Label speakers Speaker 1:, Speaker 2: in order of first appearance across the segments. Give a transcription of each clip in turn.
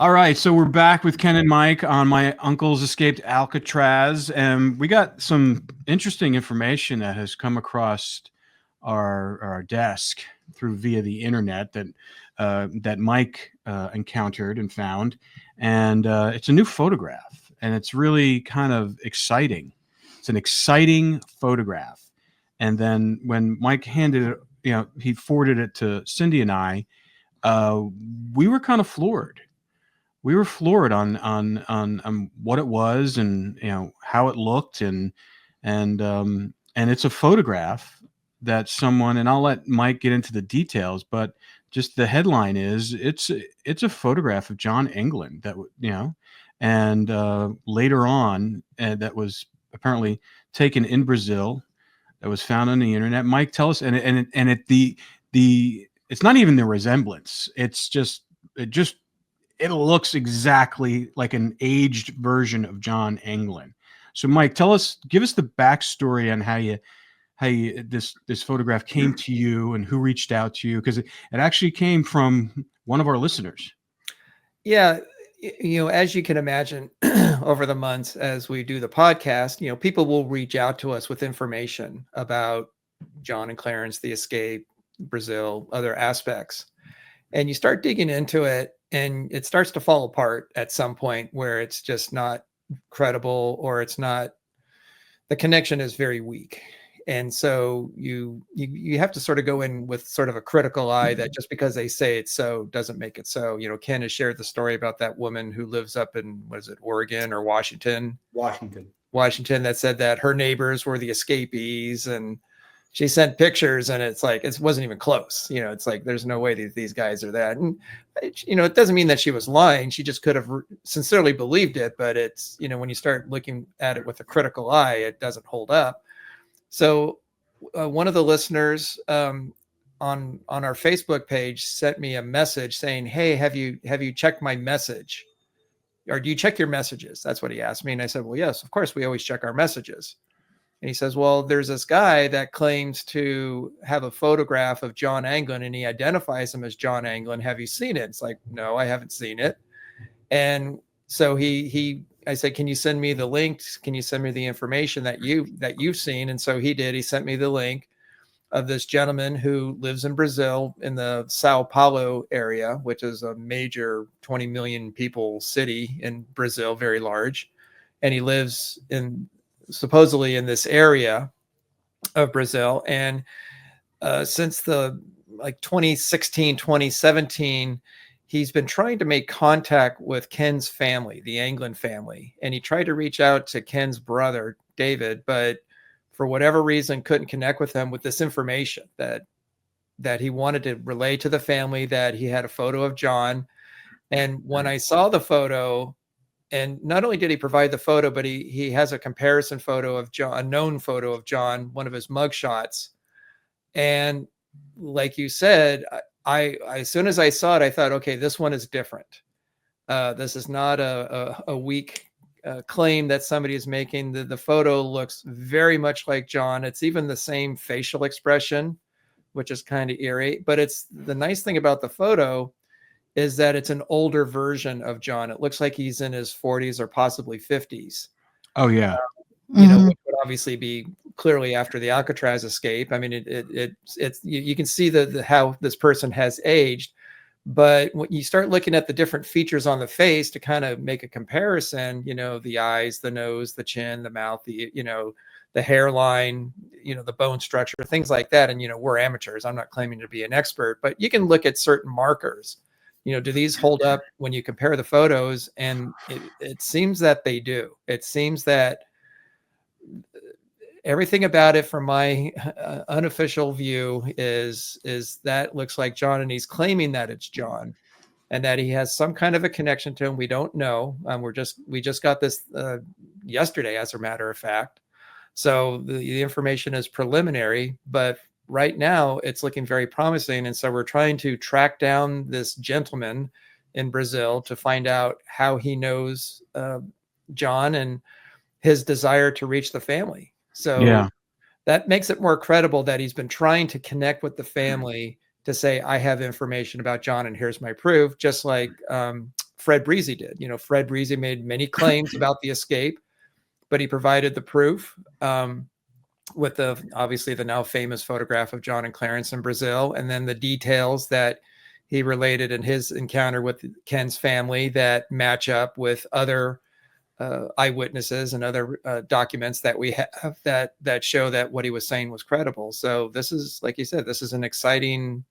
Speaker 1: All right, so we're back with Ken and Mike on My Uncle's Escaped Alcatraz, and we got some interesting information that has come across our desk through via the internet that Mike encountered and found, and it's a new photograph, and it's really kind of exciting. It's an exciting photograph, and then when Mike handed it, he forwarded it to Cindy and I. Uh, we were kind of floored. We were floored on what it was, and how it looked, and it's a photograph that someone, and I'll let Mike get into the details, but just the headline is it's a photograph of John Anglin and later on, that was apparently taken in Brazil, that was found on the internet. Mike, tell us, the it's not even the resemblance, it looks exactly like an aged version of John Anglin. So, Mike, give us the backstory on how this photograph came to you and who reached out to you, because it actually came from one of our listeners.
Speaker 2: Yeah, as you can imagine, over the months as we do the podcast, people will reach out to us with information about John and Clarence, the escape, Brazil, other aspects, and you start digging into it, and it starts to fall apart at some point where it's just not credible, or the connection is very weak. And so you have to sort of go in with sort of a critical eye, that just because they say it's so doesn't make it so. Ken has shared the story about that woman who lives up in, what is it, Oregon or Washington, that said that her neighbors were the escapees, and she sent pictures, and it's like, it wasn't even close. It's like, there's no way these guys are that. And, it doesn't mean that she was lying. She just could have sincerely believed it. But it's, when you start looking at it with a critical eye, it doesn't hold up. So one of the listeners on our Facebook page sent me a message saying, "Hey, have you checked my message? Or do you check your messages?" That's what he asked me. And I said, "Well, yes, of course, we always check our messages." And he says, "Well, there's this guy that claims to have a photograph of John Anglin, and he identifies him as John Anglin. Have you seen it?" It's like, "No, I haven't seen it." And so I said, "Can you send me the links? Can you send me the information that you've seen?" And so he did. He sent me the link of this gentleman who lives in Brazil, in the Sao Paulo area, which is a major 20 million people city in Brazil, very large. And he lives supposedly in this area of Brazil. And since 2016, 2017, he's been trying to make contact with Ken's family, the Anglin family. And he tried to reach out to Ken's brother, David, but for whatever reason, couldn't connect with him with this information that he wanted to relay to the family, that he had a photo of John. And when I saw the photo, and not only did he provide the photo, but he has a comparison photo of John, a known photo of John, one of his mugshots. And like you said, I as soon as I saw it, I thought, okay, this one is different. This is not a weak claim that somebody is making. The photo looks very much like John. It's even the same facial expression, which is kind of eerie. But it's the nice thing about the photo is that it's an older version of John. It looks like he's in his 40s or possibly 50s.
Speaker 1: Oh yeah.
Speaker 2: Which would obviously be clearly after the Alcatraz escape. I mean, you can see how this person has aged, but when you start looking at the different features on the face to kind of make a comparison, the eyes, the nose, the chin, the mouth, the hairline, the bone structure, things like that. And, we're amateurs. I'm not claiming to be an expert, but you can look at certain markers. Do these hold up when you compare the photos? And it seems that they do. It seems that everything about it, from my unofficial view, is that looks like John, and he's claiming that it's John, and that he has some kind of a connection to him. We don't know. We just got this yesterday, as a matter of fact. So the information is preliminary, but right now it's looking very promising. And so we're trying to track down this gentleman in Brazil to find out how he knows John and his desire to reach the family. So yeah, that makes it more credible that he's been trying to connect with the family to say, I have information about John and here's my proof. Just like Fred Breezy did. Fred Breezy made many claims about the escape, but he provided the proof with obviously the now famous photograph of John and Clarence in Brazil, and then the details that he related in his encounter with Ken's family that match up with other eyewitnesses and other documents that we have that show that what he was saying was credible. So this is, like you said, this is an exciting,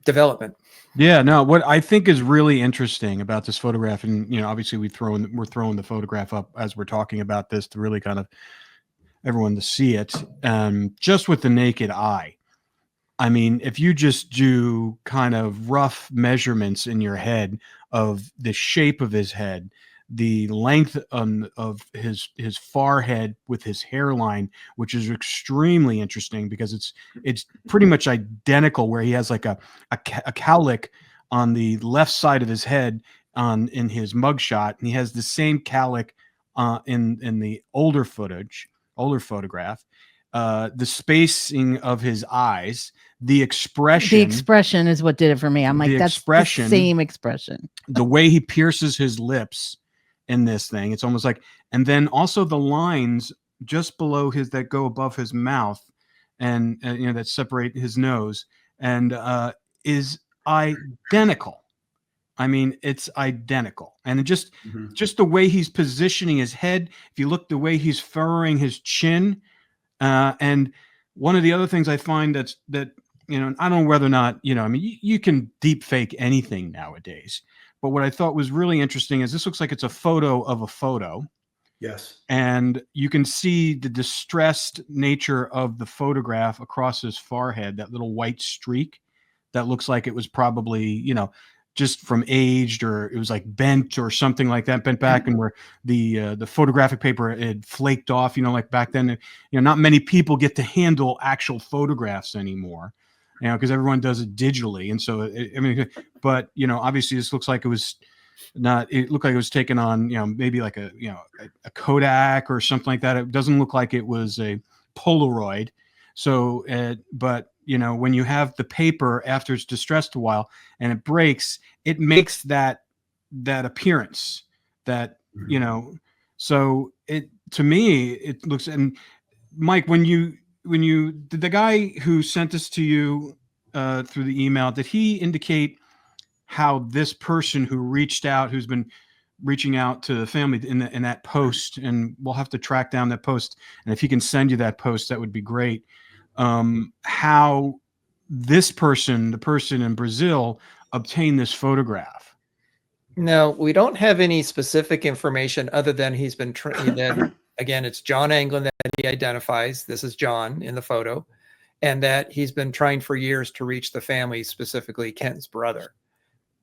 Speaker 2: development.
Speaker 1: Yeah, no, what I think is really interesting about this photograph, and obviously we're throwing the photograph up as we're talking about this to really kind of everyone to see it, just with the naked eye. I mean, if you just do kind of rough measurements in your head of the shape of his head, the length of his forehead with his hairline, which is extremely interesting because it's pretty much identical, where he has like a cowlick on the left side of his head in his mugshot, and he has the same cowlick in the older photograph. The spacing of his eyes, the expression
Speaker 3: is what did it for me. I'm like, that's the same expression.
Speaker 1: The way he pierces his lips in this thing, it's almost like, and then also the lines just below that go above his mouth, and that separate his nose, and is identical. I mean, it's identical, and it just the way he's positioning his head. If you look the way he's furrowing his chin. And one of the other things I find that I don't know whether or not, I mean, you can deep fake anything nowadays, but what I thought was really interesting is this looks like it's a photo of a photo.
Speaker 4: Yes.
Speaker 1: And you can see the distressed nature of the photograph across his forehead, that little white streak that looks like it was probably, just from aged, or it was like bent or something like that, bent back, and where the photographic paper had flaked off, like back then, not many people get to handle actual photographs anymore, because everyone does it digitally. And so, but, obviously this looks like it was not, it looked like it was taken on, maybe like a Kodak or something like that. It doesn't look like it was a Polaroid. So, but, when you have the paper after it's distressed a while and it breaks, it makes that appearance that, so to me, it looks, and Mike, when you did, the guy who sent this to you through the email, did he indicate how this person who reached out, who's been reaching out to the family in that post, and we'll have to track down that post, and if he can send you that post, that would be great, how this person, the person in Brazil, obtained this photograph?
Speaker 2: No, we don't have any specific information other than he's been again, it's John Anglin that he identifies. This is John in the photo, and that he's been trying for years to reach the family, specifically Ken's brother,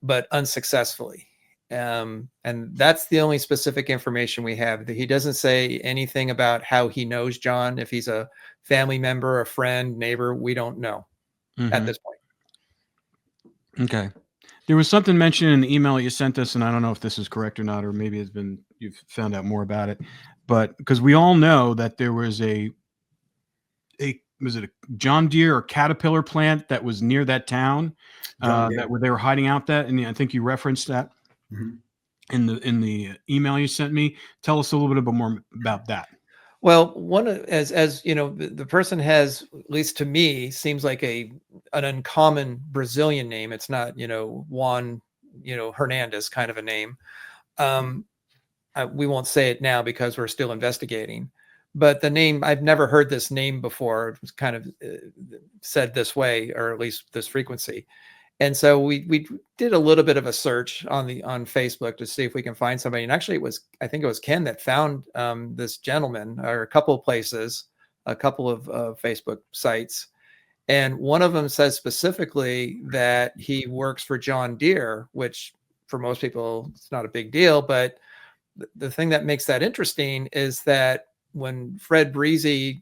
Speaker 2: but unsuccessfully. And that's the only specific information we have. He doesn't say anything about how he knows John, if he's a family member, a friend, neighbor. We don't know at this point.
Speaker 1: Okay. There was something mentioned in the email you sent us, and I don't know if this is correct or not, or maybe you've found out more about it, but because we all know that there was was it a John Deere or Caterpillar plant that was near that town, where they were hiding out that, and I think you referenced that in the email you sent me. Tell us a little bit more about that.
Speaker 2: Well, as you know, the person has, at least to me, seems like an uncommon Brazilian name. It's not, Juan, Hernandez kind of a name. We won't say it now because we're still investigating. But the name, I've never heard this name before. It was kind of said this way, or at least this frequency. And so we did a little bit of a search on Facebook to see if we can find somebody. And actually, I think it was Ken that found this gentleman, or a couple of places, a couple of Facebook sites. And one of them says specifically that he works for John Deere, which for most people, it's not a big deal. But the thing that makes that interesting is that when Fred Breezy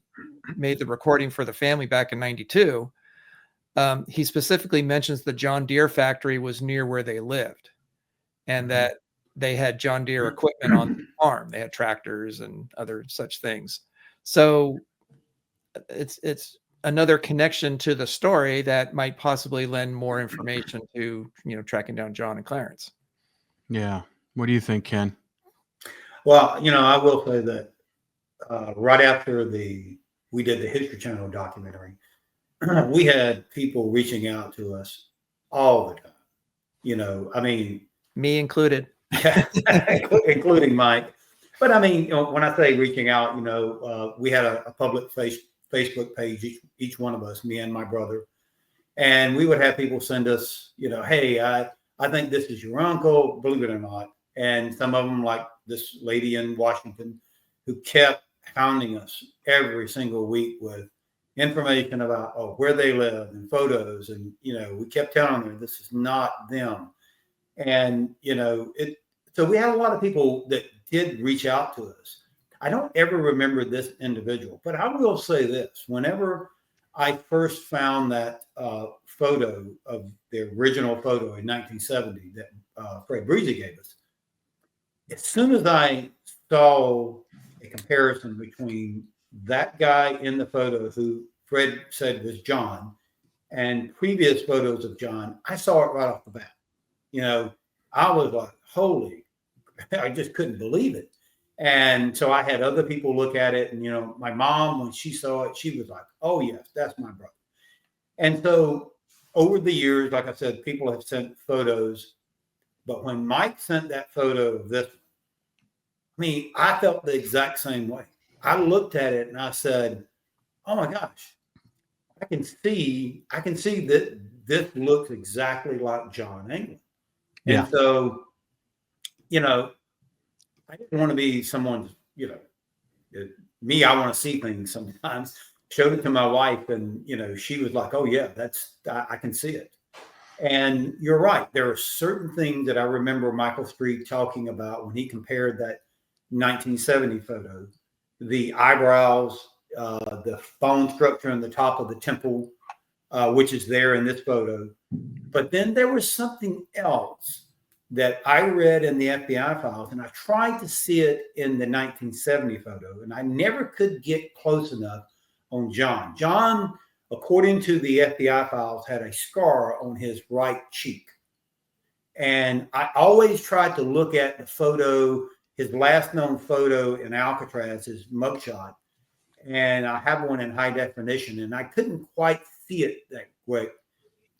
Speaker 2: made the recording for the family back in '92, he specifically mentions the John Deere factory was near where they lived, and that they had John Deere equipment on the farm. They had tractors and other such things. So it's another connection to the story that might possibly lend more information to, tracking down John and Clarence.
Speaker 1: Yeah. What do you think, Ken?
Speaker 4: Well, I will say that right after we did the History Channel documentary, we had people reaching out to us all the time. I mean,
Speaker 2: me included,
Speaker 4: including Mike. But I mean, when I say reaching out, we had a public Facebook page, each one of us, me and my brother, and we would have people send us, hey, I think this is your uncle, believe it or not. And some of them, like this lady in Washington, who kept hounding us every single week with information about where they live and photos, and we kept telling them this is not them. And so we had a lot of people that did reach out to us. I don't ever remember this individual, but I will say this: whenever I first found that photo of the original photo in 1970 that Fred Breezy gave us, as soon as I saw a comparison between that guy in the photo, who Fred said was John, and previous photos of John, I saw it right off the bat. I was like, holy, I just couldn't believe it. And so I had other people look at it. And, my mom, when she saw it, she was like, oh, yes, that's my brother. And so over the years, like I said, people have sent photos. But when Mike sent that photo of this, I felt the exact same way. I looked at it and I said, oh, my gosh, I can see that this looks exactly like John Anglin.
Speaker 1: Yeah.
Speaker 4: And so, I didn't want to be someone's, me, I want to see things sometimes. Showed it to my wife, and, she was like, oh, yeah, I can see it. And you're right. There are certain things that I remember Michael Street talking about when he compared that 1970 photo, the eyebrows, the bone structure on the top of the temple, which is there in this photo. But then there was something else that I read in the FBI files, and I tried to see it in the 1970 photo, and I never could get close enough on John. John, according to the FBI files, had a scar on his right cheek. And I always tried to look at the photo, his last known photo in Alcatraz, his mugshot, and I have one in high definition, and I couldn't quite see it that way.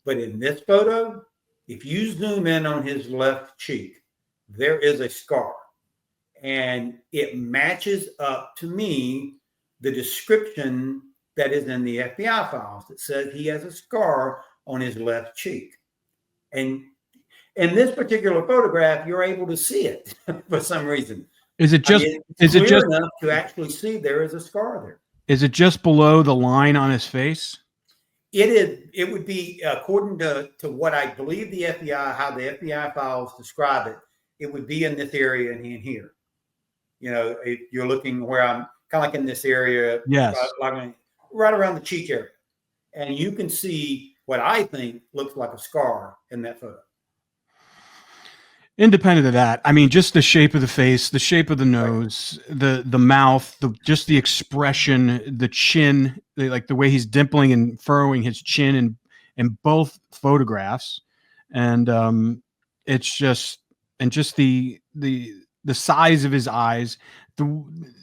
Speaker 4: But in this photo, if you zoom in on his left cheek, there is a scar. And it matches up to me the description that is in the FBI files that says he has a scar on his left cheek. And in this particular photograph, you're able to see it for some reason.
Speaker 1: Is it just
Speaker 4: enough to actually see there is a scar there?
Speaker 1: Is it just below the line on his face?
Speaker 4: It is. It would be, according to what I believe the FBI, how the FBI files describe it, it would be in this area and in here. If you're looking where I'm kind of like in this area,
Speaker 1: yes,
Speaker 4: right around the cheek area, and you can see what I think looks like a scar in that photo.
Speaker 1: Independent of that, just the shape of the face, the shape of the nose, the mouth, just the expression, the chin, like the way he's dimpling and furrowing his chin in both photographs, and it's just the size of his eyes.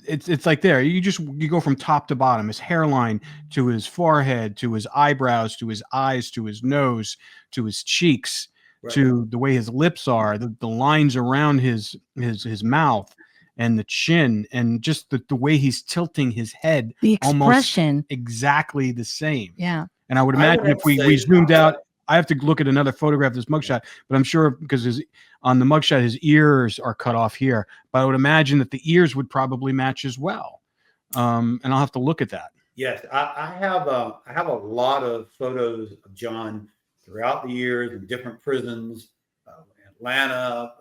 Speaker 1: It's like there. You go from top to bottom, his hairline to his forehead, to his eyebrows, to his eyes, to his nose, to his cheeks. Right. To the way his lips are, the lines around his mouth and the chin, and just the way he's tilting his head,
Speaker 3: the expression,
Speaker 1: almost exactly the same.
Speaker 3: Yeah.
Speaker 1: And I would imagine if we zoomed out, I have to look at another photograph of this mugshot, but I'm sure because on the mugshot his ears are cut off here, but I would imagine that the ears would probably match as well. And I'll have to look at that.
Speaker 4: Yes, I have a lot of photos of John throughout the years in different prisons, Atlanta,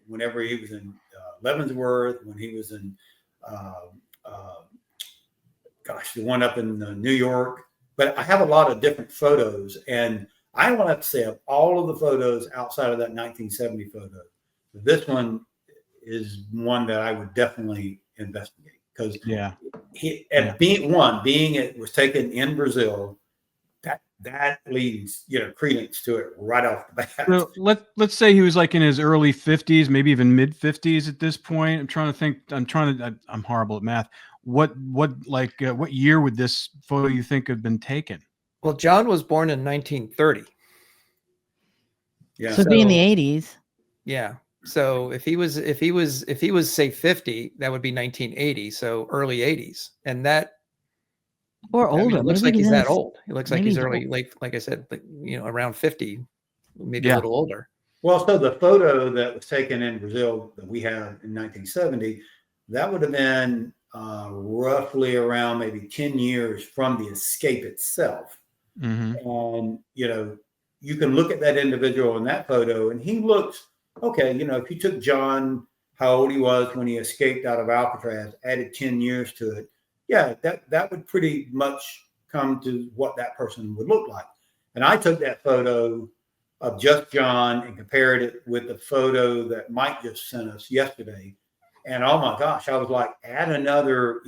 Speaker 4: whenever he was in Leavenworth, when he was in, the one up in New York. But I have a lot of different photos, and I want to say of all of the photos outside of that 1970 photo, this one is one that I would definitely investigate, because being it was taken in Brazil, that leads credence to it right off the bat.
Speaker 1: So let's say he was like in his early 50s, maybe even mid 50s at this point. I'm trying to think. I'm horrible at math. What year would this photo you think have been taken?
Speaker 2: Well, John was born in 1930.
Speaker 3: Yeah. So be in the 80s.
Speaker 2: Yeah. So if he was say 50, that would be 1980. So early 80s, and that
Speaker 3: or older.
Speaker 2: It looks like he's that old. It looks like he's early, like I said, around 50, maybe a little older.
Speaker 4: Well, so the photo that was taken in Brazil that we had in 1970, that would have been roughly around maybe 10 years from the escape itself.
Speaker 1: Mm-hmm.
Speaker 4: And, you can look at that individual in that photo and he looks, okay, if you took John, how old he was when he escaped out of Alcatraz, added 10 years to it, yeah, that would pretty much come to what that person would look like. And I took that photo of just John and compared it with the photo that Mike just sent us yesterday. And oh my gosh, I was like, add another,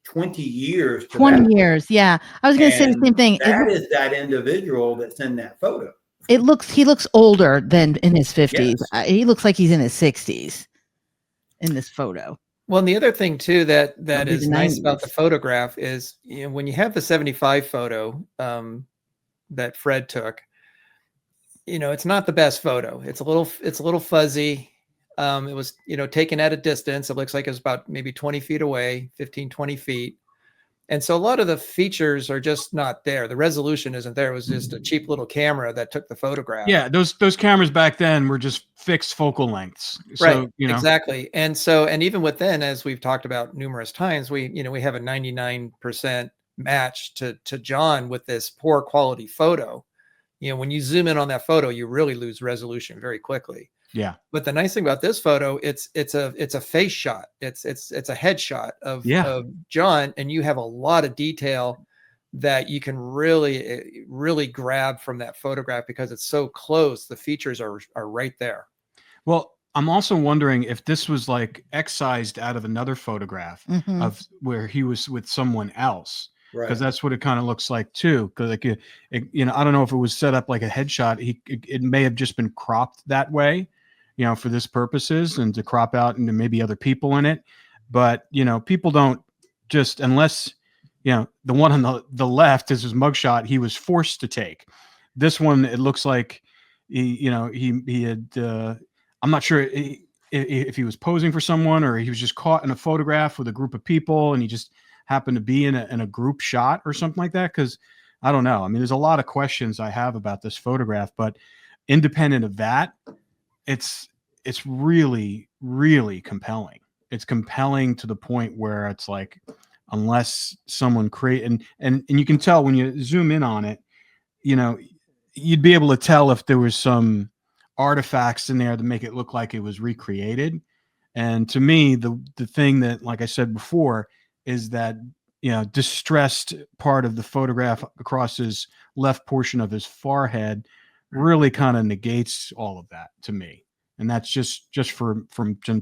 Speaker 4: 20 years.
Speaker 3: 20 years. Yeah. I was going to say the same thing.
Speaker 4: That is that individual that's in that photo.
Speaker 3: He looks older than in his 50s.
Speaker 4: Yes.
Speaker 3: He looks like he's in his 60s in this photo.
Speaker 2: Well, and the other thing too that is nice about the photograph is, when you have the 75 photo that Fred took, it's not the best photo. It's a little fuzzy. It was, taken at a distance. It looks like it was about maybe 20 feet away, 15, 20 feet. And so a lot of the features are just not there. The resolution isn't there. It was just a cheap little camera that took the photograph.
Speaker 1: Yeah, those cameras back then were just fixed focal lengths.
Speaker 2: Right,
Speaker 1: so,
Speaker 2: exactly. And so, and even within, as we've talked about numerous times, we have a 99% match to John with this poor quality photo. When you zoom in on that photo, you really lose resolution very quickly.
Speaker 1: Yeah.
Speaker 2: But the nice thing about this photo, it's a face shot. It's a headshot of John, and you have a lot of detail that you can really grab from that photograph because it's so close. The features are right there.
Speaker 1: Well, I'm also wondering if this was like excised out of another photograph of where he was with someone else. Because that's what it kind of looks like too. Because I don't know if it was set up like a headshot. It may have just been cropped that way, for this purposes and to crop out into maybe other people in it. But people don't just, unless the one on the left is his mugshot, he was forced to take. This one, it looks like he had. I'm not sure if he was posing for someone or he was just caught in a photograph with a group of people and he just happened to be in a group shot or something like that. Because I don't know. I mean, there's a lot of questions I have about this photograph, but independent of that, it's really, really compelling. It's compelling to the point where it's like, unless someone and you can tell when you zoom in on it, you'd be able to tell if there was some artifacts in there to make it look like it was recreated. And to me, the thing that, like I said before, is that distressed part of the photograph across his left portion of his forehead really kind of negates all of that to me. And that's just from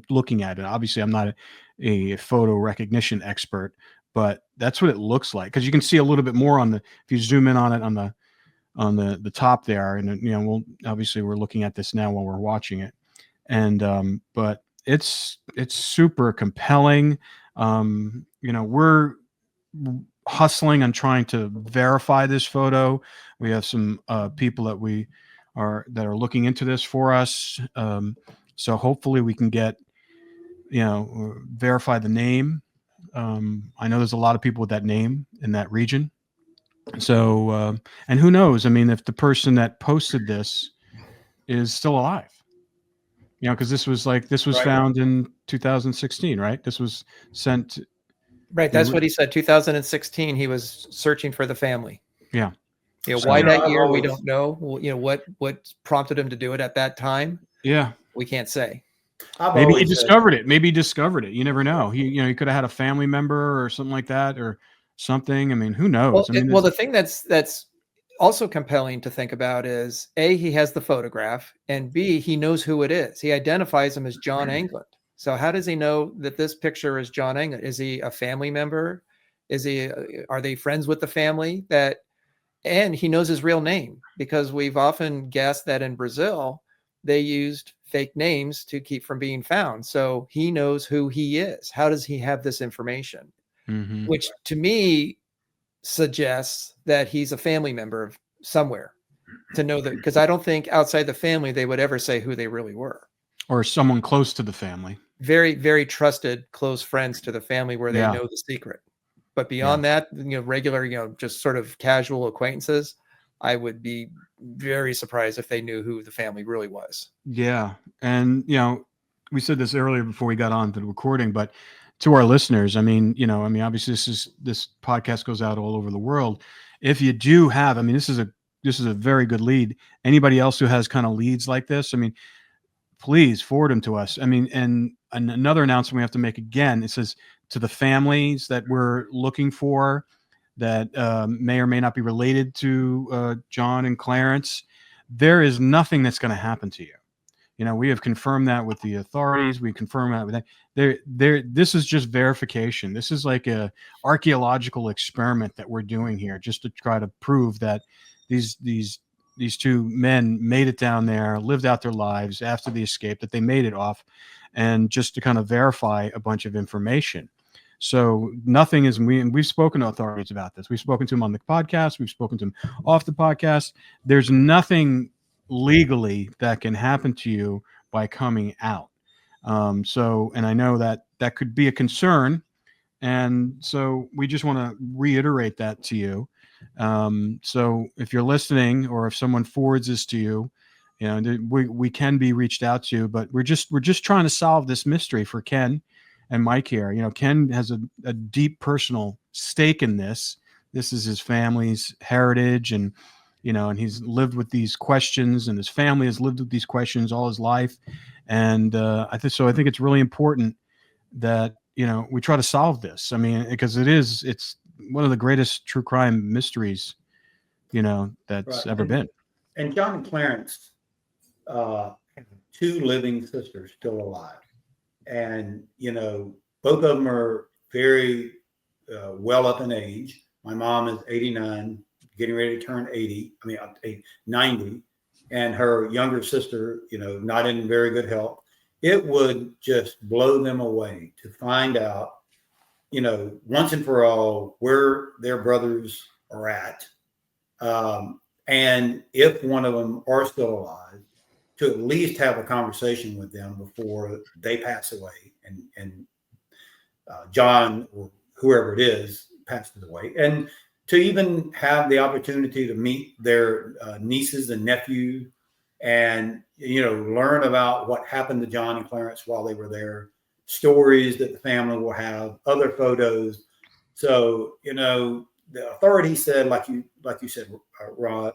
Speaker 1: looking at it. Obviously, I'm not a photo recognition expert, but that's what it looks like. Because you can see a little bit more if you zoom in on it on the top there. And we're looking at this now while we're watching it. And but it's super compelling. We're hustling on trying to verify this photo. We have some people that are looking into this for us. So hopefully we can get, verify the name. I know there's a lot of people with that name in that region. So, and who knows? I mean, if the person that posted this is still alive, because this was found in 2016, right? This was sent.
Speaker 2: Right. That's what he said. 2016, he was searching for the family.
Speaker 1: Yeah.
Speaker 2: Why that year, we don't know. What prompted him to do it at that time?
Speaker 1: Yeah.
Speaker 2: We can't say.
Speaker 1: Maybe he discovered it. You never know. He could have had a family member or something like that or something. I mean, who knows?
Speaker 2: Well, the thing that's also compelling to think about is A, he has the photograph, and B, he knows who it is. He identifies him as John Anglin. So how does he know that this picture is John Anglin? Is he a family member? Are they friends with the family and he knows his real name, because we've often guessed that in Brazil, they used fake names to keep from being found. So he knows who he is. How does he have this information?
Speaker 1: Mm-hmm.
Speaker 2: Which to me suggests that he's a family member of somewhere, to know that, because I don't think outside the family, they would ever say who they really were.
Speaker 1: Or someone close to the family.
Speaker 2: Very, very trusted, close friends to the family where they know the secret. But beyond that, regular, just sort of casual acquaintances, I would be very surprised if they knew who the family really was.
Speaker 1: Yeah. And, we said this earlier before we got on to the recording, but to our listeners, obviously this podcast goes out all over the world. If you do have, this is a very good lead. Anybody else who has kind of leads like this, please forward them to us. And another announcement we have to make again, it says to the families that we're looking for that may or may not be related to John and Clarence, there is nothing that's going to happen to you. We have confirmed that with the authorities. We confirm that with that. This is just verification. This is like a archaeological experiment that we're doing here, just to try to prove that these two men made it down there, lived out their lives after the escape, that they made it off, and just to kind of verify a bunch of information. So nothing is, we've spoken to authorities about this. We've spoken to them on the podcast. We've spoken to them off the podcast. There's nothing legally that can happen to you by coming out. And I know that could be a concern. And so we just want to reiterate that to you. So if you're listening, or if someone forwards this to you, we can be reached out to, but we're just trying to solve this mystery for Ken and Mike here. Ken has a deep personal stake in this. This is his family's heritage, and and he's lived with these questions, and his family has lived with these questions all his life. And I think it's really important that we try to solve this. Because it's one of the greatest true crime mysteries that's ever been.
Speaker 4: And John and Clarence, two living sisters still alive, and both of them are very well up in age. My mom is 89, getting ready to turn 90, and her younger sister, not in very good health. It would just blow them away to find out, once and for all, where their brothers are at. And if one of them are still alive, to at least have a conversation with them before they pass away, and John or whoever it is passes away, and to even have the opportunity to meet their nieces and nephews, and learn about what happened to John and Clarence while they were there, stories that the family will have, other photos. So the authority said, like you said, Rod,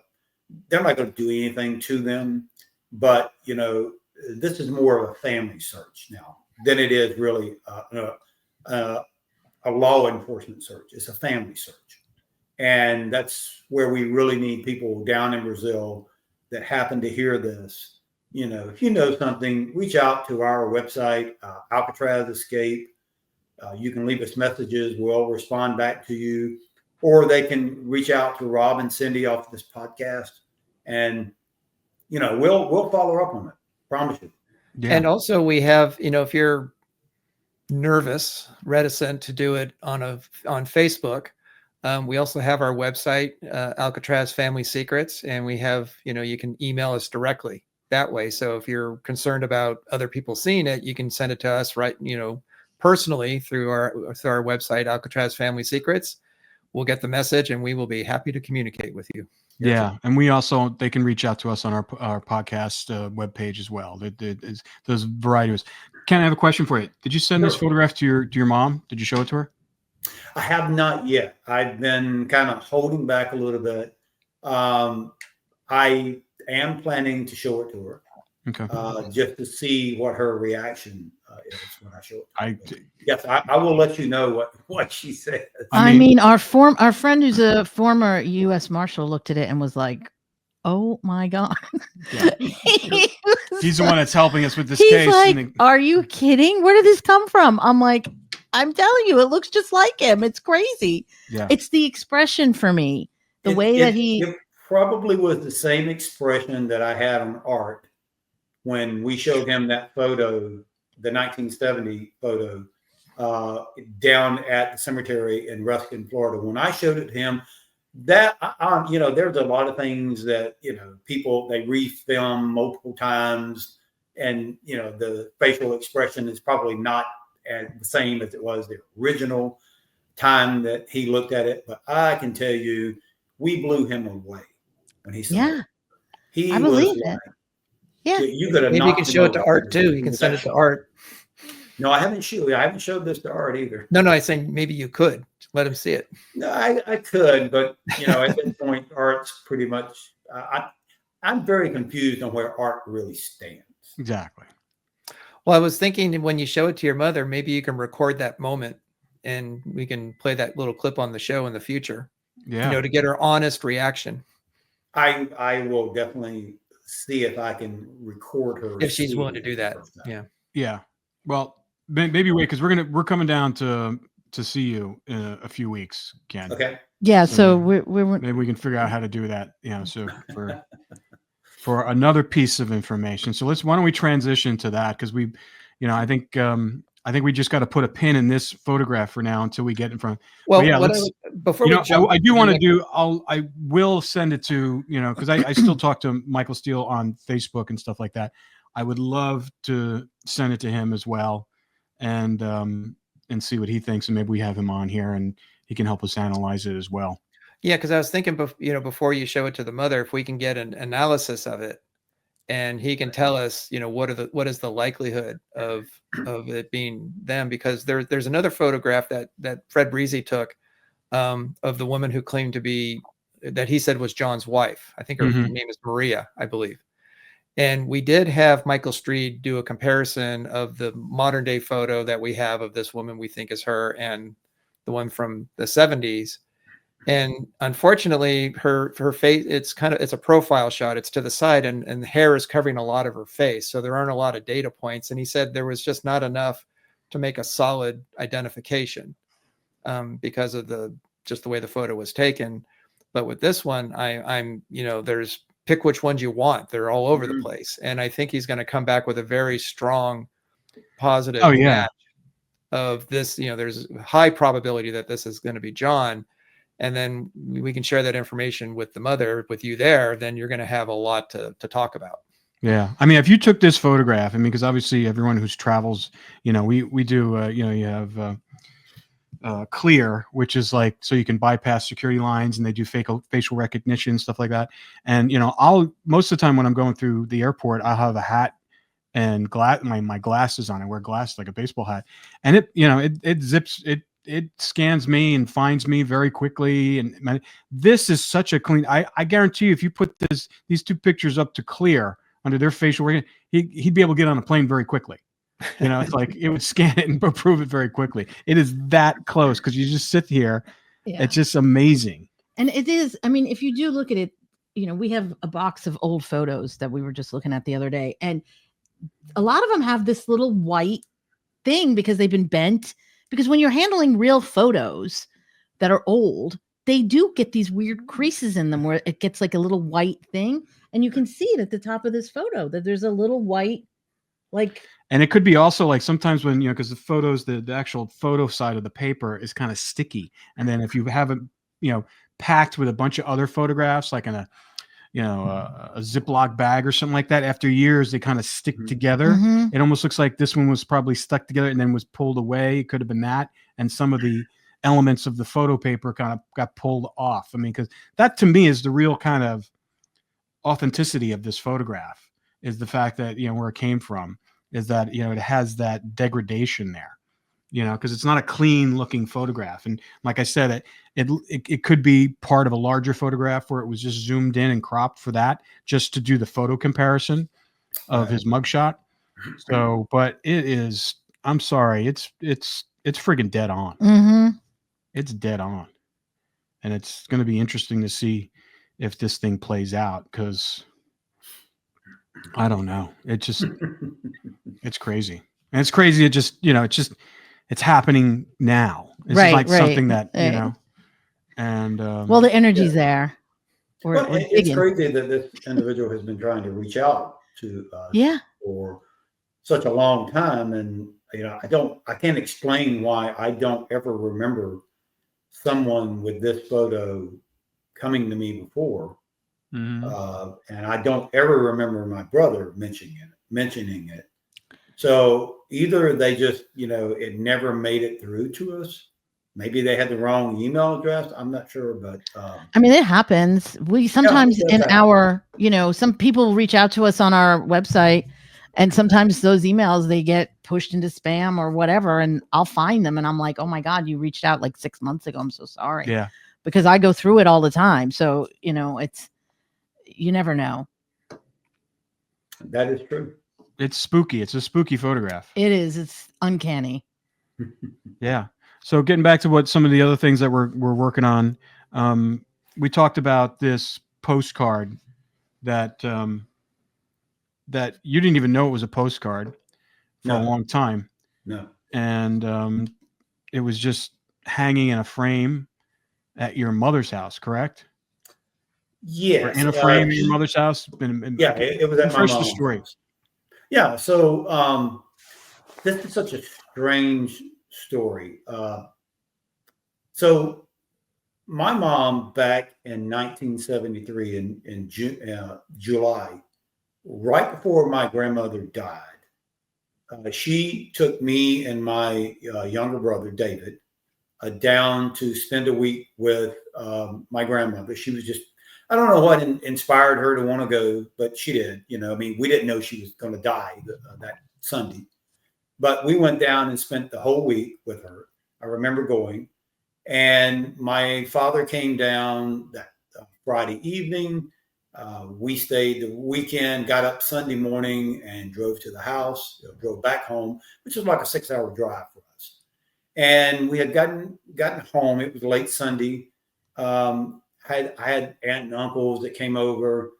Speaker 4: they're not going to do anything to them. But, this is more of a family search now than it is really a law enforcement search. It's a family search. And that's where we really need people down in Brazil that happen to hear this. If you know something, reach out to our website, Alcatraz Escape. You can leave us messages. We'll respond back to you. Or they can reach out to Rob and Cindy off this podcast. And we'll follow up on it. Promise you.
Speaker 2: Yeah. And also we have, if you're nervous, reticent to do it on Facebook, we also have our website, Alcatraz Family Secrets, and we have, you can email us directly that way. So if you're concerned about other people seeing it, you can send it to us personally through our website, Alcatraz Family Secrets. We'll get the message, and we will be happy to communicate with you.
Speaker 1: Yeah, and they can reach out to us on our podcast webpage as well. There's varieties. Ken, I have a question for you. Did you send this photograph to your mom? Did you show it to her?
Speaker 4: I have not yet. I've been kind of holding back a little bit. I am planning to show it to her.
Speaker 1: Okay.
Speaker 4: Just to see what her reaction is when I show it. Yes, I will let you know what she says.
Speaker 3: I mean, our friend who's a former U.S. Marshal looked at it and was like, oh my God.
Speaker 1: Yeah. He's the one that's helping us with this
Speaker 3: He's
Speaker 1: case.
Speaker 3: like, are you kidding? Where did this come from? I'm like, I'm telling you, it looks just like him. It's crazy.
Speaker 1: Yeah.
Speaker 3: It's the expression for me. The way that
Speaker 4: it probably was the same expression that I had on Art when we showed him that photo, the 1970 photo, down at the cemetery in Ruskin, Florida. When I showed it to him, that there's a lot of things that people, they refilm multiple times, and the facial expression is probably not the same as it was the original time that he looked at it. But I can tell you, we blew him away when he saw it. He
Speaker 3: I believe it. Yeah,
Speaker 4: you could have.
Speaker 2: Maybe you can show it to Art too. You can send it to Art.
Speaker 4: No, I haven't showed this to Art either.
Speaker 2: No, I'm saying maybe you could let him see it.
Speaker 4: No, I could, but at this point, Art's pretty much. I'm very confused on where Art really stands.
Speaker 1: Exactly.
Speaker 2: Well, I was thinking when you show it to your mother, maybe you can record that moment, and we can play that little clip on the show in the future.
Speaker 1: Yeah.
Speaker 2: To get her honest reaction.
Speaker 4: I will definitely see if I can record her
Speaker 2: if she's willing to do that. Yeah.
Speaker 1: Yeah. Well, maybe wait, because we're coming down to see you in a few weeks, Ken.
Speaker 4: Okay.
Speaker 3: Yeah. So we're
Speaker 1: maybe we can figure out how to do that. So for another piece of information. So why don't we transition to that? Because I think we just got to put a pin in this photograph for now until we get in front.
Speaker 2: Well,
Speaker 1: yeah,
Speaker 2: before we jump,
Speaker 1: I do want to do. I will send it to because I still talk to Michael Steele on Facebook and stuff like that. I would love to send it to him as well, and see what he thinks, and maybe we have him on here and he can help us analyze it as well.
Speaker 2: Yeah, because I was thinking, before you show it to the mother, if we can get an analysis of it, and he can tell us, what is the likelihood of it being them? Because there's another photograph that Fred Breezy took of the woman who claimed to be, that he said was John's wife. I think her name is Maria, I believe. And we did have Michael Streed do a comparison of the modern day photo that we have of this woman we think is her and the one from the 70s. And unfortunately, her face, it's a profile shot. It's to the side, and the hair is covering a lot of her face. So there aren't a lot of data points. And he said there was just not enough to make a solid identification because of the way the photo was taken. But with this one, I'm there's pick which ones you want. They're all over the place. And I think he's going to come back with a very strong, positive match of this. There's a high probability that this is going to be John. And then we can share that information with the mother, with you there, then you're going to have a lot to talk about.
Speaker 1: Yeah. I mean, if you took this photograph, because obviously everyone who's travels, we do, you have Clear, which is like, so you can bypass security lines, and they do facial recognition, stuff like that. And, most of the time when I'm going through the airport, I'll have a hat and my glasses on. I wear glasses like a baseball hat, and it zips it. It scans me and finds me very quickly. And this is such a clean, I guarantee you, if you put these two pictures up to Clear under their facial recognition, he'd be able to get on a plane very quickly. It's like it would scan it and approve it very quickly. It is that close, because you just sit here. Yeah. It's just amazing.
Speaker 3: And it is, if you do look at it, we have a box of old photos that we were just looking at the other day. And a lot of them have this little white thing because they've been bent. Because when you're handling real photos that are old, they do get these weird creases in them where it gets like a little white thing. And you can see it at the top of this photo that there's a little white, like.
Speaker 1: And it could be also like sometimes when, because the photos, the actual photo side of the paper is kind of sticky. And then if you have it, packed with a bunch of other photographs, like in a Ziploc bag or something like that, after years they kind of stick together. It almost looks like this one was probably stuck together and then was pulled away. It could have been that, and some of the elements of the photo paper kind of got pulled off. Because that to me is the real kind of authenticity of this photograph, is the fact that where it came from, is that it has that degradation there, because it's not a clean looking photograph. And like I said, it could be part of a larger photograph where it was just zoomed in and cropped for that, just to do the photo comparison of his mugshot. So, but it is, I'm sorry, it's friggin' dead on. It's dead on. And it's going to be interesting to see if this thing plays out, because I don't know. It's crazy. And it's crazy. It just, it's happening now. This is
Speaker 3: Right,
Speaker 1: like something
Speaker 3: right,
Speaker 1: that,
Speaker 3: right.
Speaker 1: and
Speaker 3: Well, the energy's there.
Speaker 4: Well,
Speaker 3: We're
Speaker 4: it's
Speaker 3: digging.
Speaker 4: crazy that this individual has been trying to reach out to us
Speaker 3: Yeah.
Speaker 4: for such a long time, and I can't explain why I don't ever remember someone with this photo coming to me before, and I don't ever remember my brother mentioning it. So either they just, it never made it through to us. Maybe they had the wrong email address. I'm not sure, but
Speaker 3: I mean, it happens. We sometimes
Speaker 4: it does
Speaker 3: in
Speaker 4: happen.
Speaker 3: our, some people reach out to us on our website, and sometimes those emails, they get pushed into spam or whatever, and I'll find them and I'm like, oh my God, you reached out like 6 months ago. I'm so sorry.
Speaker 1: Yeah.
Speaker 3: Because I go through it all the time. So, you never know.
Speaker 4: That is true.
Speaker 1: It's spooky. It's a spooky photograph.
Speaker 3: It is. It's uncanny.
Speaker 1: Yeah. So getting back to what some of the other things that we're working on, we talked about this postcard that that you didn't even know it was a postcard for a
Speaker 4: No.
Speaker 1: long time,
Speaker 4: No.
Speaker 1: and it was just hanging in a frame at your mother's house, correct?
Speaker 4: Yes.
Speaker 1: Or in a frame at your mother's house.
Speaker 4: Yeah, it was at my
Speaker 1: First, the
Speaker 4: mom's
Speaker 1: story.
Speaker 4: house. Yeah. So this is such a strange story. So my mom, back in 1973 in July, right before my grandmother died, she took me and my younger brother David down to spend a week with my grandmother. She was just, I don't know what inspired her to want to go, but she did. I mean, we didn't know she was going to die that Sunday, but we went down and spent the whole week with her. I remember going, and my father came down that Friday evening. We stayed the weekend, got up Sunday morning and drove to the house, drove back home, which was like a 6-hour drive for us. And we had gotten home. It was late Sunday. I had aunt and uncles that came over,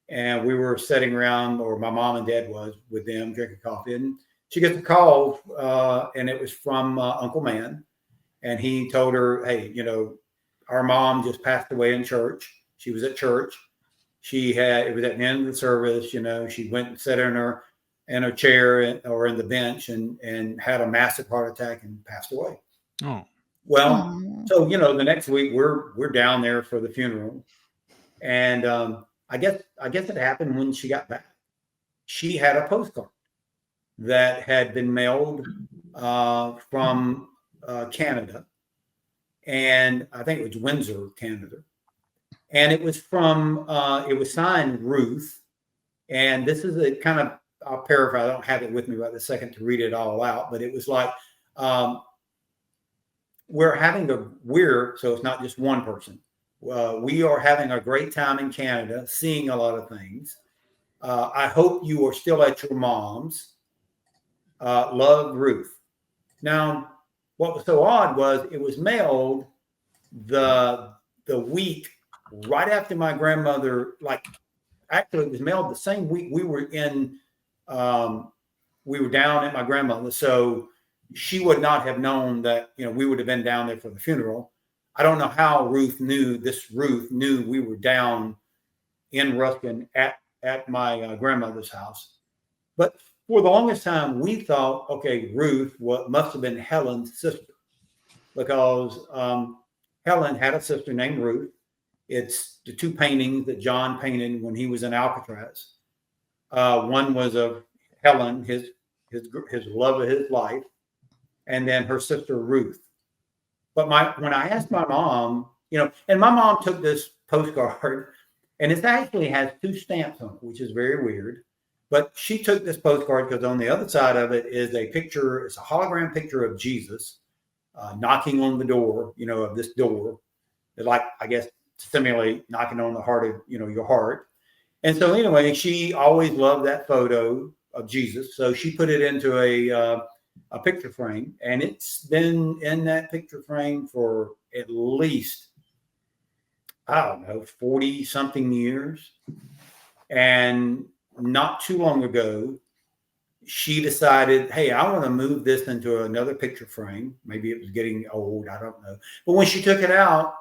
Speaker 4: and we were sitting around, or my mom and dad was with them drinking coffee. And she gets a call, and it was from Uncle Man. And he told her, hey, our mom just passed away in church. She was at church. It was at the end of the service. She went and sat in her chair or in the bench and had a massive heart attack and passed away.
Speaker 1: Oh.
Speaker 4: Well, so, the next week we're down there for the funeral. And I guess it happened when she got back. She had a postcard that had been mailed from Canada, and I think it was Windsor, Canada, and it was it was signed Ruth, and this is a kind of, I'll paraphrase, I don't have it with me right this second to read it all out, but it was like, so it's not just one person, we are having a great time in Canada, seeing a lot of things. I hope you are still at your mom's. Love, Ruth. Now, what was so odd was it was mailed the week right after my grandmother, actually it was mailed the same week we were down at my grandmother's. So she would not have known that, we would have been down there for the funeral. I don't know how Ruth knew we were down in Ruskin at my grandmother's house. But for the longest time, we thought, okay, Ruth must have been Helen's sister, because Helen had a sister named Ruth. It's the two paintings that John painted when he was in Alcatraz. One was of Helen, his love of his life, and then her sister Ruth. But when I asked my mom, and my mom took this postcard, and it actually has 2 stamps on it, which is very weird. But she took this postcard because on the other side of it is a picture. It's a hologram picture of Jesus knocking on the door, of this door. That, I guess, simulate knocking on the heart of, your heart. And so anyway, she always loved that photo of Jesus. So she put it into a picture frame, and it's been in that picture frame for at least, I don't know, 40 something years. And not too long ago, she decided, hey, I want to move this into another picture frame. Maybe it was getting old. I don't know. But when she took it out,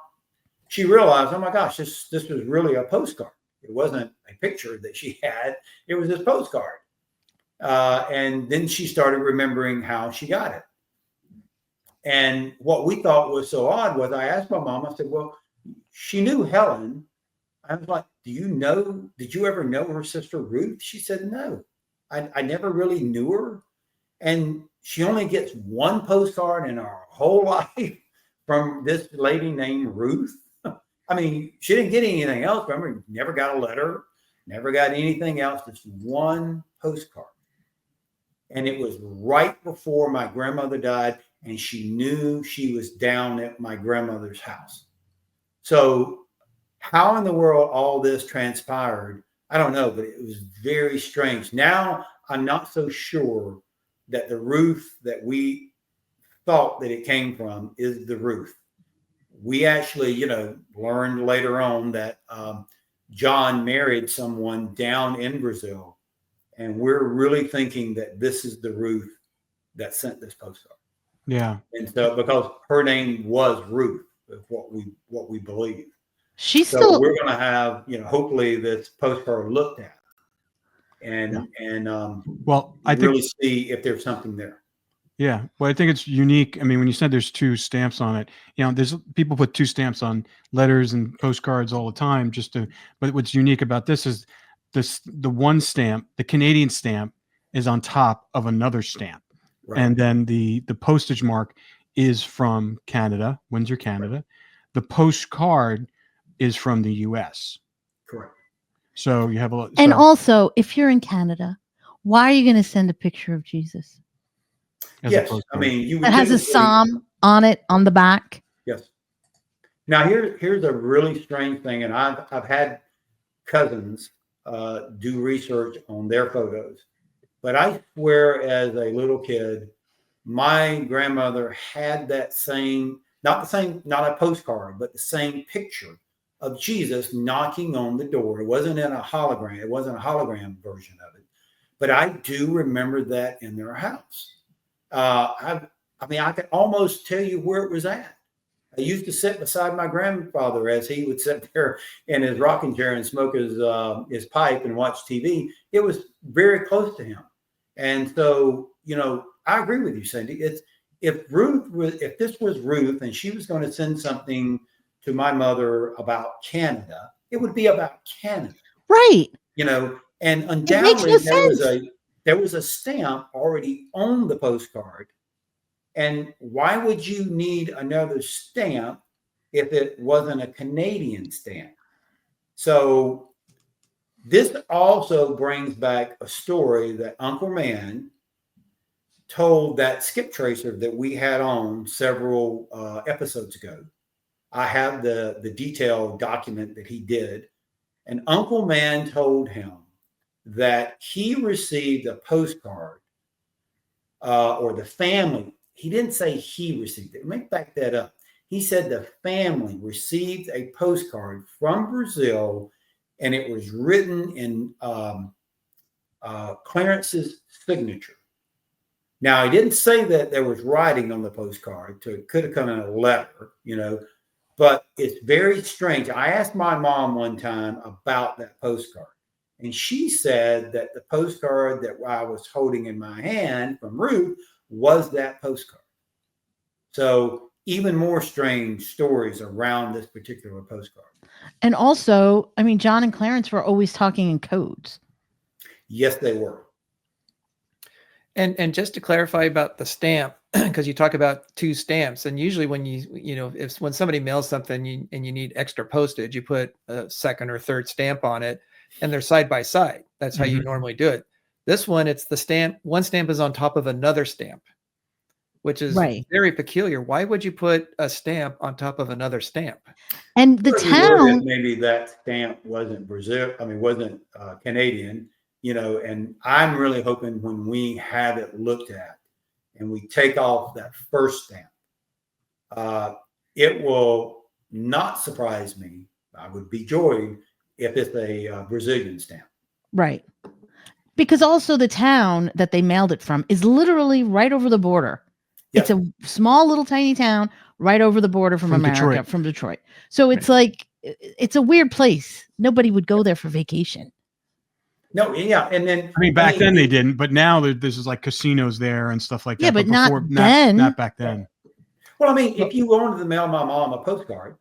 Speaker 4: she realized, oh my gosh, this was really a postcard. It wasn't a picture that she had. It was this postcard. And then she started remembering how she got it. And what we thought was so odd was I asked my mom, I said, well, she knew Helen. I was like, did you ever know her sister Ruth? She said, no, I never really knew her. And she only gets one postcard in her whole life from this lady named Ruth. I mean, she didn't get anything else from her. Never got a letter, never got anything else. Just one postcard. And it was right before my grandmother died. And she knew she was down at my grandmother's house. So how in the world all this transpired, I don't know, but it was very strange. Now I'm not so sure that the Ruth that we thought that it came from is the Ruth. We actually, learned later on that John married someone down in Brazil. And we're really thinking that this is the Ruth that sent this postcard.
Speaker 1: Yeah.
Speaker 4: And so because her name was Ruth, is what we believe.
Speaker 3: She's
Speaker 4: So
Speaker 3: still.
Speaker 4: we're going to have, hopefully this postcard looked at and
Speaker 1: Well, I
Speaker 4: really
Speaker 1: think,
Speaker 4: see if there's something there.
Speaker 1: yeah. Well, I think it's unique. I mean, when you said there's two stamps on it, there's people put two stamps on letters and postcards all the time but what's unique about this is the one stamp, the Canadian stamp, is on top of another stamp.
Speaker 4: Right.
Speaker 1: And then the postage mark is from Canada, Windsor, Canada. Right. The postcard is from the US.
Speaker 4: Correct.
Speaker 1: So you have a lot.
Speaker 3: And also, if you're in Canada, why are you going to send a picture of Jesus?
Speaker 4: Yes. I mean,
Speaker 3: it has a psalm on it on the back.
Speaker 4: Yes. Now here's a really strange thing. And I've had cousins do research on their photos, but I swear as a little kid, my grandmother had that same, not a postcard, but the same picture of Jesus knocking on the door. It wasn't in a hologram. It wasn't a hologram version of it, but I do remember that in their house. I could almost tell you where it was at. I used to sit beside my grandfather as he would sit there in his rocking chair and smoke his pipe and watch TV. It was very close to him. And so, I agree with you, Cindy. If this was Ruth and she was going to send something to my mother about Canada, it would be about Canada.
Speaker 3: Right.
Speaker 4: And undoubtedly there was a stamp already on the postcard. And why would you need another stamp if it wasn't a Canadian stamp? So this also brings back a story that Uncle Man told that skip tracer that we had on several episodes ago. I have the detailed document that he did. And Uncle Man told him that he received a postcard or the family. He didn't say he received it. Let me back that up. He said the family received a postcard from Brazil, and it was written in Clarence's signature. Now, he didn't say that there was writing on the postcard, so it could have come in a letter, but it's very strange. I asked my mom one time about that postcard, and she said that the postcard that I was holding in my hand from Ruth was that postcard. So even more strange stories around this particular postcard.
Speaker 3: And also, John and Clarence were always talking in codes.
Speaker 4: Yes, they were.
Speaker 2: And just to clarify about the stamp, because you talk about two stamps, and usually when when somebody mails something and you need extra postage, you put a second or third stamp on it, and they're side by side. That's how you normally do it. This one, it's the stamp. One stamp is on top of another stamp, which is very peculiar. Why would you put a stamp on top of another stamp?
Speaker 3: And the town,
Speaker 4: maybe that stamp wasn't Brazil. Wasn't Canadian. And I'm really hoping when we have it looked at and we take off that first stamp, it will not surprise me. I would be joyed if it's a Brazilian stamp.
Speaker 3: Right. Because also the town that they mailed it from is literally right over the border.
Speaker 4: Yes.
Speaker 3: It's a small little tiny town right over the border from America,
Speaker 1: Detroit.
Speaker 3: from Detroit. So it's like, it's a weird place. Nobody would go there for vacation.
Speaker 4: No, yeah, and then
Speaker 1: I mean, back then they didn't, but now this is like casinos there and stuff like that.
Speaker 3: Yeah, but not
Speaker 1: before,
Speaker 3: then.
Speaker 1: Not back then.
Speaker 4: Well, I mean, if you wanted to mail my mom a postcard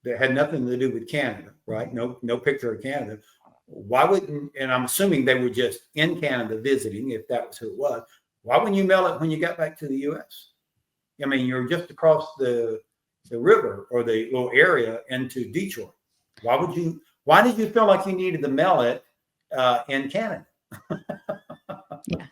Speaker 4: that had nothing to do with Canada, right? No picture of Canada. Why wouldn't? And I'm assuming they were just in Canada visiting, if that was who it was. Why wouldn't you mail it when you got back to the U.S.? I mean, you're just across the river or the little area into Detroit. Why did you feel like you needed to mail it in Canada?
Speaker 3: Yeah.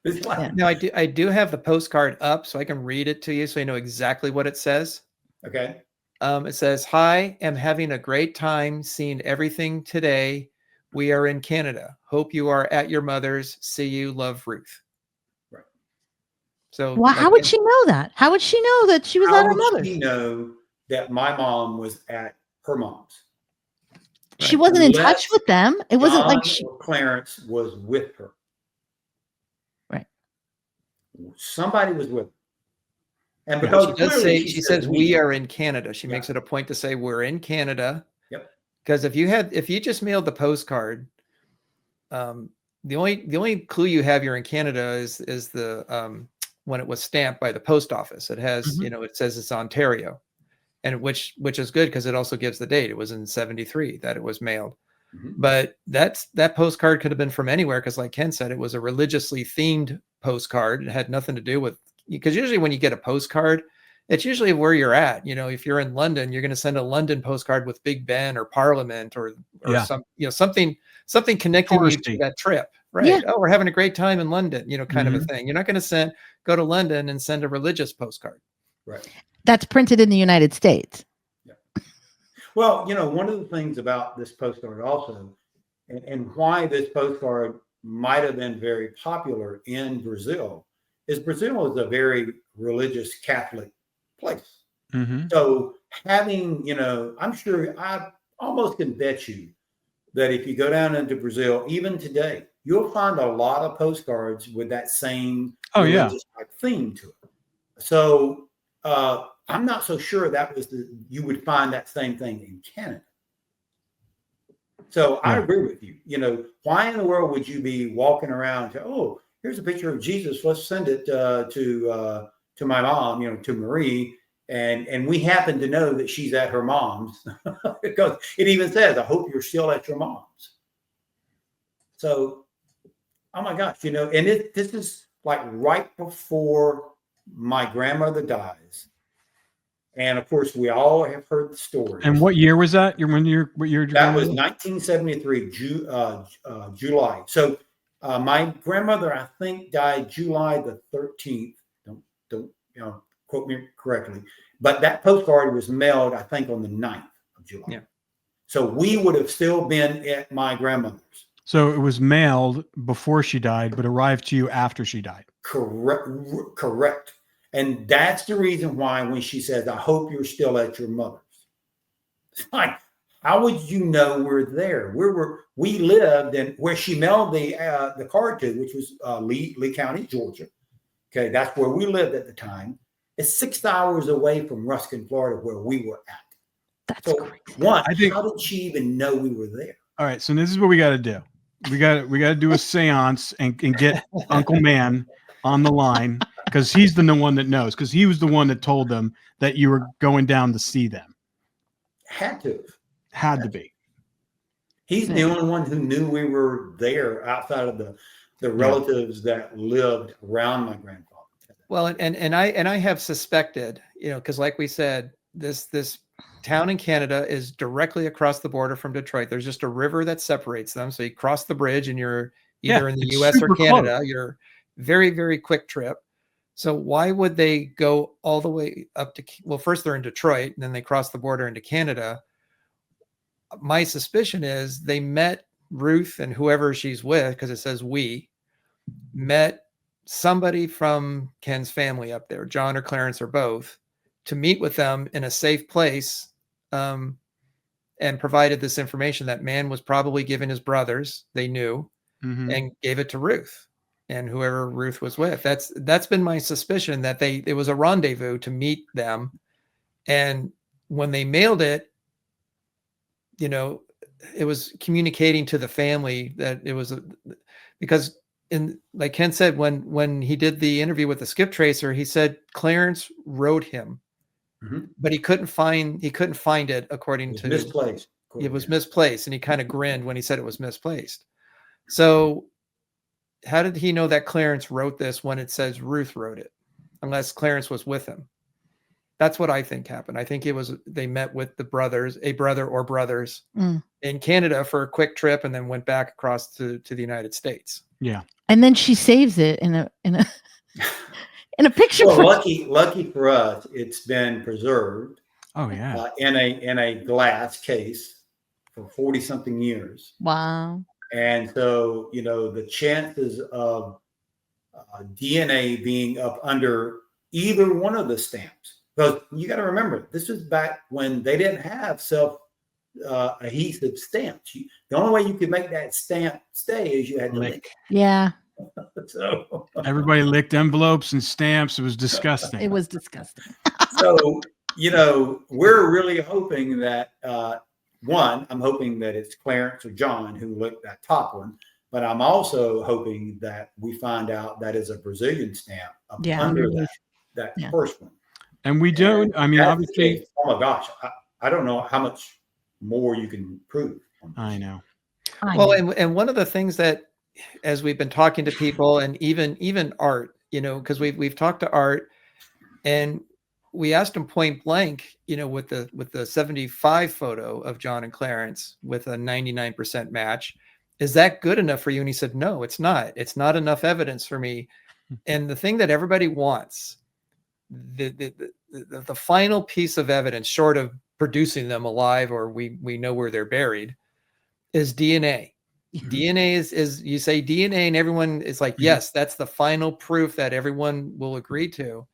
Speaker 4: It's like,
Speaker 3: Yeah.
Speaker 2: No, I do have the postcard up so I can read it to you so you know exactly what it says.
Speaker 4: okay.
Speaker 2: It says, "Hi, am having a great time seeing everything today. We are in Canada. Hope you are at your mother's. See you. Love, Ruth."
Speaker 4: Right.
Speaker 2: So
Speaker 3: Well, how would she know that? How would she know that she was at
Speaker 4: How
Speaker 3: her
Speaker 4: would
Speaker 3: mother's?
Speaker 4: she know that my mom was at her mom's?
Speaker 3: She wasn't in
Speaker 4: Unless
Speaker 3: touch with them. It wasn't like
Speaker 4: John or Clarence was with her.
Speaker 3: Right.
Speaker 4: Somebody was with her. And
Speaker 2: She
Speaker 4: because
Speaker 2: does
Speaker 4: clearly
Speaker 2: say, she says we are in Canada. She
Speaker 4: Yeah.
Speaker 2: makes it a point to say we're in Canada.
Speaker 4: Yep.
Speaker 2: Because if you just mailed the postcard, the only clue you have you're in Canada is the when it was stamped by the post office. It has,
Speaker 1: Mhm.
Speaker 2: it says it's Ontario, and which is good because it also gives the date. It was in 73 that it was mailed.
Speaker 4: Mhm.
Speaker 2: But that postcard could have been from anywhere because, like Ken said, it was a religiously themed postcard. It had nothing to do with, because usually when you get a postcard, it's usually where you're at. If you're in London, you're going to send a London postcard with Big Ben or Parliament or
Speaker 1: Yeah.
Speaker 2: something connecting you to
Speaker 1: Touristy.
Speaker 2: that trip, right?
Speaker 3: Yeah.
Speaker 2: Oh, we're having a great time in London, kind of a
Speaker 1: Mhm.
Speaker 2: thing. You're not going to go to London and send a religious postcard.
Speaker 4: Right.
Speaker 3: that's printed in the United States.
Speaker 4: Well, one of the things about this postcard also, and why this postcard might have been very popular in Brazil, is Brazil is a very religious Catholic place.
Speaker 1: Mhm.
Speaker 4: So having, I'm sure I almost can bet you that if you go down into Brazil, even today, you'll find a lot of postcards with that same
Speaker 1: Oh, yeah.
Speaker 4: religious type theme to it. So I'm not so sure that was you would find that same thing in Canada. So I
Speaker 1: Yeah.
Speaker 4: agree with you. Why in the world would you be walking around to, here's a picture of Jesus. Let's send it to my mom, to Marie. And we happen to know that she's at her mom's because it even says, "I hope you're still at your mom's." So, oh my gosh, and this is like right before my grandmother dies. And of course, we all have heard the story.
Speaker 1: And what year was that? What year?
Speaker 4: That was 1973, July. So my grandmother, I think, died July the 13th. Don't quote me correctly. But that postcard was mailed, I think, on the 9th of July.
Speaker 2: Yeah.
Speaker 4: So we would have still been at my grandmother's.
Speaker 1: So it was mailed before she died, but arrived to you after she died.
Speaker 4: Correct. And that's the reason why when she says, "I hope you're still at your mother's," it's like, how would you know we're there? We lived in where she mailed the card to, which was Lee County, Georgia. Okay, that's where we lived at the time. It's 6 hours away from Ruskin, Florida, where we were at.
Speaker 3: That's
Speaker 4: So
Speaker 3: crazy.
Speaker 4: how did she even know we were there?
Speaker 1: All right, so this is what we got to do. We got to do a seance and get Uncle Man on the line because he's the one that knows, because he was the one that told them that you were going down to see them.
Speaker 4: Had to.
Speaker 1: Had to be.
Speaker 4: He's the only one who knew we were there outside of the relatives that lived around my grandfather.
Speaker 2: Well, and I have suspected, because like we said, this town in Canada is directly across the border from Detroit. There's just a river that separates them. So you cross the bridge and you're either in the
Speaker 1: it's
Speaker 2: US or
Speaker 1: super
Speaker 2: Canada.
Speaker 1: close.
Speaker 2: You're very, very quick trip. So why would they go all the way up to, well, first they're in Detroit and then they cross the border into Canada. My suspicion is they met Ruth and whoever she's with, because it says we met somebody from Ken's family up there, John or Clarence or both, to meet with them in a safe place. And and provided this information that man was probably giving his brothers, they knew, and gave it to Ruth and whoever Ruth was with. That's been my suspicion, that it was a rendezvous to meet them. And when they mailed it, it was communicating to the family that it was because like Ken said, when he did the interview with the skip tracer, he said Clarence wrote him, but he couldn't find it according to
Speaker 4: misplaced.
Speaker 2: It was misplaced. And he kind of grinned when he said it was misplaced. So how did he know that Clarence wrote this when it says Ruth wrote it, unless Clarence was with him? That's what I think happened. I think they met with a brother or brothers in Canada for a quick trip, and then went back across to the United States.
Speaker 1: Yeah.
Speaker 3: And then she saves it in a in a picture.
Speaker 4: Well, lucky for us, it's been preserved.
Speaker 1: Oh yeah.
Speaker 4: In a glass case for 40 something years.
Speaker 3: Wow.
Speaker 4: And so, the chances of DNA being up under either one of the stamps, because you got to remember, this is back when they didn't have self-adhesive stamps. The only way you could make that stamp stay is you had to lick.
Speaker 3: Yeah.
Speaker 4: So
Speaker 1: everybody licked envelopes and stamps. It was disgusting.
Speaker 3: It was disgusting.
Speaker 4: So, we're really hoping that, I'm hoping that it's Clarence or John who licked that top one, but I'm also hoping that we find out that is a Brazilian stamp under that first one.
Speaker 1: And we don't, obviously.
Speaker 4: Oh my gosh, I don't know how much more you can prove.
Speaker 1: I know.
Speaker 2: Well, and one of the things that, as we've been talking to people, and even Art, because we've talked to Art, and we asked him point blank, with the 75 photo of John and Clarence with a 99% match, is that good enough for you? And he said, no, it's not. It's not enough evidence for me. And the thing that everybody wants, the final piece of evidence, short of producing them alive or we know where they're buried, is DNA. DNA is you say DNA and everyone is like, yes, that's the final proof that everyone will agree to.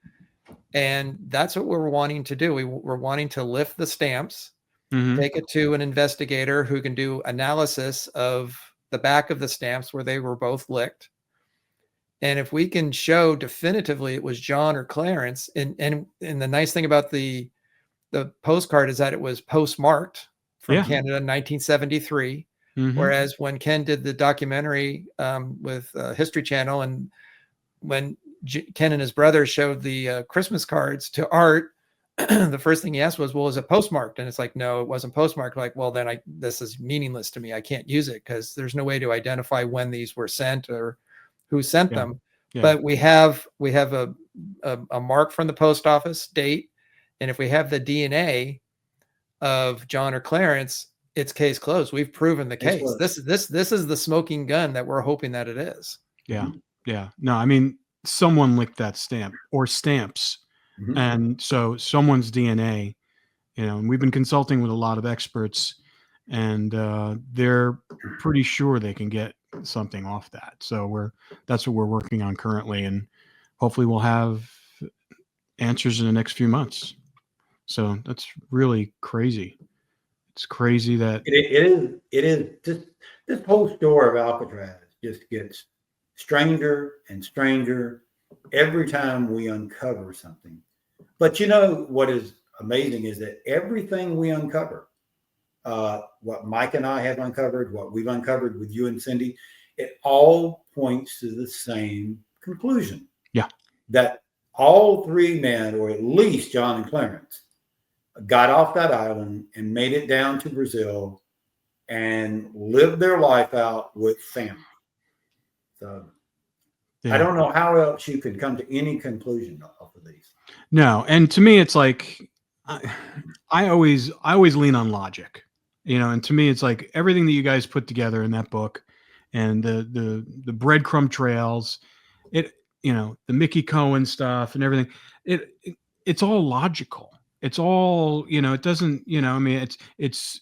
Speaker 2: And that's what we're wanting to do. We're wanting to lift the stamps, take it to an investigator who can do analysis of the back of the stamps where they were both licked. And if we can show definitively it was John or Clarence, and the nice thing about the postcard is that it was postmarked from Canada in 1973. Whereas when Ken did the documentary with History Channel, and when Ken and his brother showed the Christmas cards to Art, the first thing he asked was, well, is it postmarked? And it's like, no, it wasn't postmarked. Like, well, then this is meaningless to me. I can't use it because there's no way to identify when these were sent or who sent them. Yeah. But we have a mark from the post office, date. And if we have the DNA of John or Clarence, it's case closed. We've proven the case. This is the smoking gun that we're hoping that it is.
Speaker 1: Yeah. Yeah. No, someone licked that stamp or stamps. And so someone's DNA, and we've been consulting with a lot of experts, and they're pretty sure they can get something off that. So that's what we're working on currently, and hopefully we'll have answers in the next few months. So that's really crazy. It's crazy that
Speaker 4: it is just this whole story of Alcatraz just gets stranger and stranger every time we uncover something. But what is amazing is that everything we uncover, what Mike and I have uncovered, what we've uncovered with you and Cindy, it all points to the same conclusion.
Speaker 1: Yeah.
Speaker 4: That all three men, or at least John and Clarence, got off that island and made it down to Brazil and lived their life out with family. So I don't know how else you could come to any conclusion off of these.
Speaker 1: No. And to me, it's like, I always lean on logic, and to me, it's like everything that you guys put together in that book and the breadcrumb trails, the Mickey Cohen stuff and everything, it's all logical. It's all, it doesn't, it's,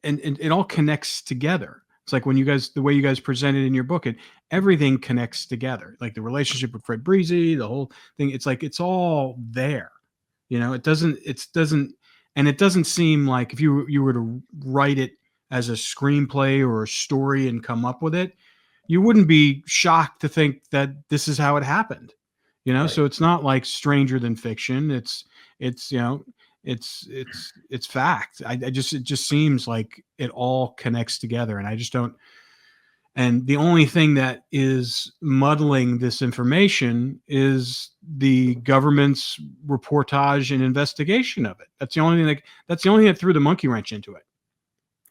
Speaker 1: and it all connects together. It's like the way you guys presented in your book, everything connects together. Like the relationship with Fred Breezy, the whole thing. It's like, it's all there, it doesn't, And it doesn't seem like if you were to write it as a screenplay or a story and come up with it, you wouldn't be shocked to think that this is how it happened.
Speaker 4: Right.
Speaker 1: So it's not like stranger than fiction. It's fact. It just seems like it all connects together, and I just don't. And the only thing that is muddling this information is the government's reportage and investigation of it. That's the only thing that threw the monkey wrench into it.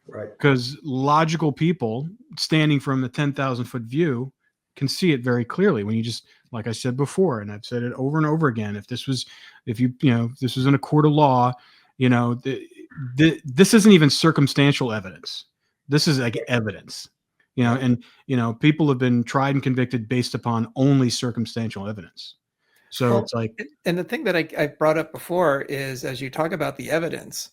Speaker 4: Right.
Speaker 1: Because logical people standing from the 10,000-foot view can see it very clearly. When you just, like I said before, and I've said it over and over again, if this was in a court of law, this isn't even circumstantial evidence. This is like evidence. And people have been tried and convicted based upon only circumstantial evidence. So it's like,
Speaker 2: and the thing that I brought up before is, as you talk about the evidence,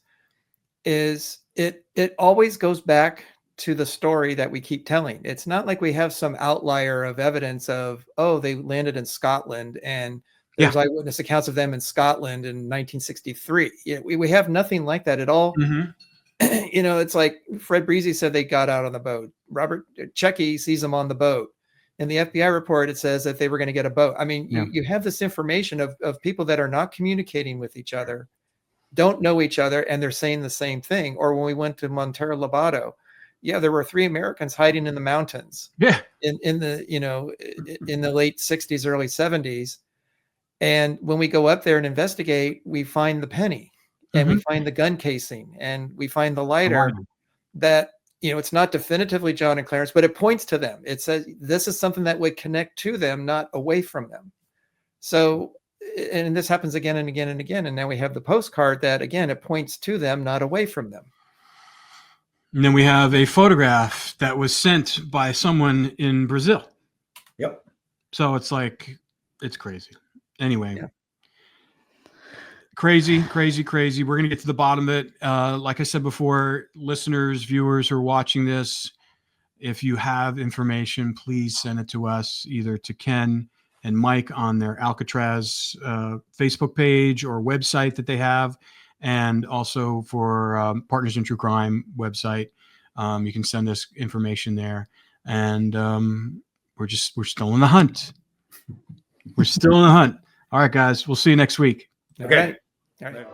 Speaker 2: is it always goes back to the story that we keep telling. It's not like we have some outlier of evidence of, oh, they landed in Scotland and there's eyewitness accounts of them in Scotland in 1963. We have nothing like that at all.
Speaker 1: mm-hmm.
Speaker 2: It's like Fred Breezy said they got out on the boat. Robert Checky sees them on the boat. In the FBI report, it says that they were going to get a boat. I mean, you have this information of people that are not communicating with each other, don't know each other, and they're saying the same thing. Or when we went to Montero Lobato, there were 3 Americans hiding in the mountains.
Speaker 1: Yeah.
Speaker 2: In the late 60s, early 70s. And when we go up there and investigate, we find the penny. And we find the gun casing, and we find the lighter that, it's not definitively John and Clarence, but it points to them. It says this is something that would connect to them, not away from them. So, and this happens again and again and again. And now we have the postcard that, again, it points to them, not away from them.
Speaker 1: And then we have a photograph that was sent by someone in Brazil.
Speaker 4: Yep.
Speaker 1: So it's like, it's crazy. Anyway. Yeah. Crazy. We're going to get to the bottom of it. Like I said before, listeners, viewers who are watching this, if you have information, please send it to us, either to Ken and Mike on their Alcatraz Facebook page or website that they have, and also for Partners in True Crime website. You can send us information there. And we're still in the hunt. We're still in the hunt. All right, guys. We'll see you next week.
Speaker 2: Okay. All right.